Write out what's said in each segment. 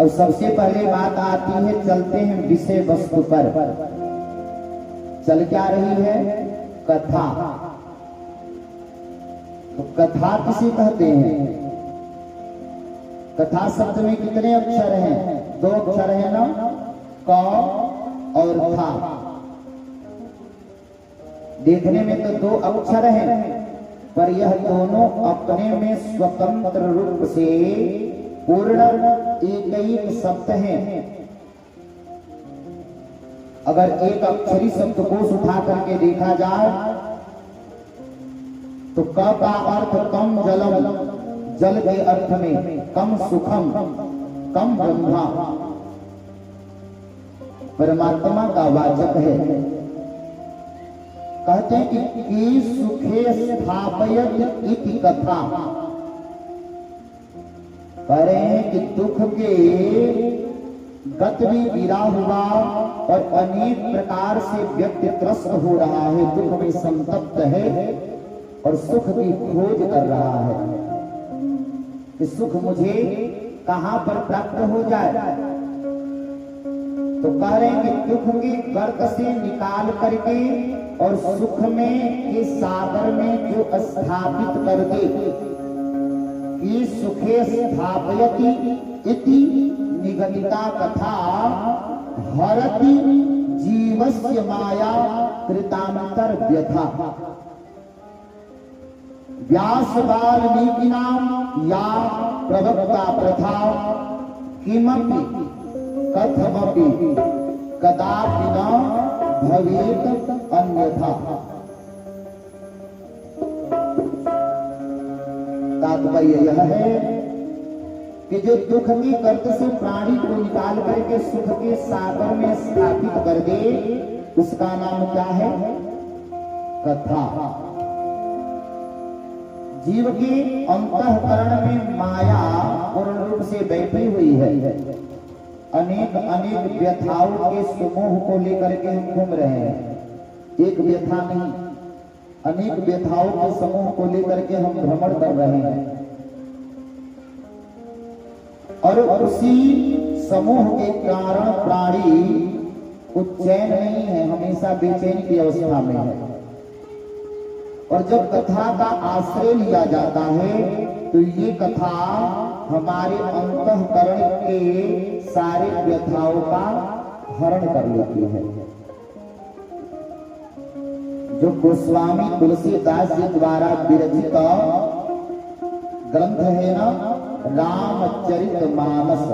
अब सबसे पहले बात आती है, चलते हैं विषय वस्तु पर। चल क्या रही है? कथा। तो कथा किसे कहते हैं? कथा शब्द में कितने अक्षर हैं? दो अक्षर है ना, क और था। देखने में तो दो अक्षर हैं, पर यह दोनों अपने में स्वतंत्र रूप से पूर्ण एक शब्द हैं। अगर एक अक्षरी शब्दकोश उठा करके देखा जाए तो क का अर्थ कम जलम, जल के अर्थ में कम सुखम, कम ब्रह्मा, परमात्मा का वाचक है। कहते हैं कि सुखे स्थापयत इति कथा। कह रहे हैं कि दुख के गत भी गिरा हुआ और अनेक प्रकार से व्यक्ति त्रस्त हो रहा है, दुख में संतप्त है और सुख की खोज कर रहा है कि सुख मुझे कहां पर प्राप्त हो जाए। तो कह रहे हैं कि दुख के गर्त से निकाल करके और सुख में के सागर में जो स्थापित कर दे, कि सुखे स्थापयति इति निगदिता कथा हरति जीवस्य माया कृतांतर व्यथा। व्यास वाल्मीकिनां या प्रवक्ता प्रथा किमपि कथमपि कदापि न भवेत अन्यथा। तात्पर्य यह है कि जो दुख की गर्त से प्राणी को निकाल करके सुख के सागर में स्थापित कर दे, उसका नाम क्या है? कथा। जीव के अंतःकरण में माया पूर्ण रूप से बैठी हुई है। अनेक अनेक व्यथाओं के समूह को लेकर के हम घूम रहे हैं। एक व्यथा नहीं, अनेक व्यथाओं के समूह को लेकर के हम भ्रमण कर रहे हैं और उसी समूह के कारण प्राणी चैन नहीं है, हमेशा बेचैनी की अवस्था में है। और जब कथा का आश्रय लिया जाता है तो ये कथा हमारे अंतःकरण के सारे व्यथाओं का हरण कर लेती है। जो गोस्वामी तुलसीदास जी द्वारा विरचित ग्रंथ है ना, रामचरितमानस,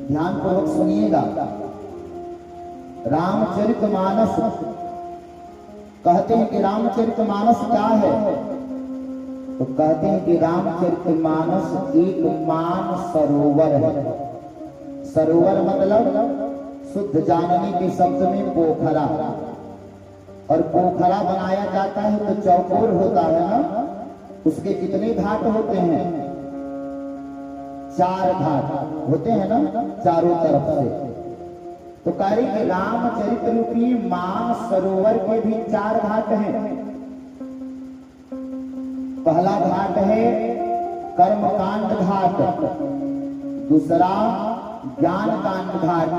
ध्यान पूर्वक सुनिएगा। रामचरितमानस, कहते हैं कि रामचरितमानस क्या है? तो कहते हैं कि रामचरितमानस एक मान सरोवर है। सरोवर मतलब शुद्ध जानने के शब्द में पोखरा, और पोखरा बनाया जाता है तो चौकोर होता है ना, उसके कितने घाट होते हैं? 4 घाट होते हैं ना चारों तरफ से। तो कह रहे कि रामचरित रूपी मान सरोवर के भी 4 घाट हैं। पहला घाट है कर्मकांड घाट, दूसरा ज्ञान कांड घाट,